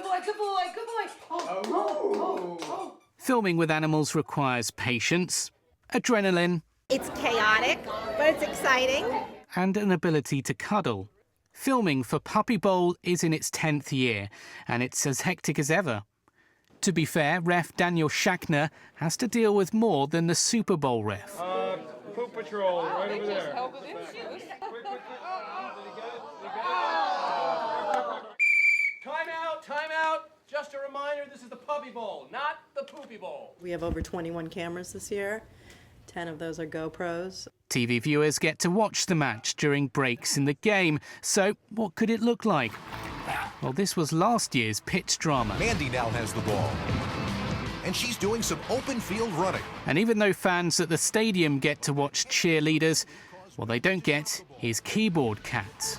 boy, good boy, good boy. Oh. Filming with animals requires patience, adrenaline, It's chaotic, but it's exciting. and an ability to cuddle. Filming for Puppy Bowl is in its 10th year, and it's as hectic as ever. To be fair, ref Daniel Schachner has to deal with more than the Super Bowl ref. Poop Patrol, right over there. Time out. Just a reminder, this is the Puppy Bowl, not the Poopy Bowl. We have over 21 cameras this year. 10 of those are GoPros. TV viewers get to watch the match during breaks in the game. So what could it look like? Well, this was last year's pitch drama. Mandy now has the ball. And she's doing some open field running. And even though fans at the stadium get to watch cheerleaders, what they don't get is keyboard cats.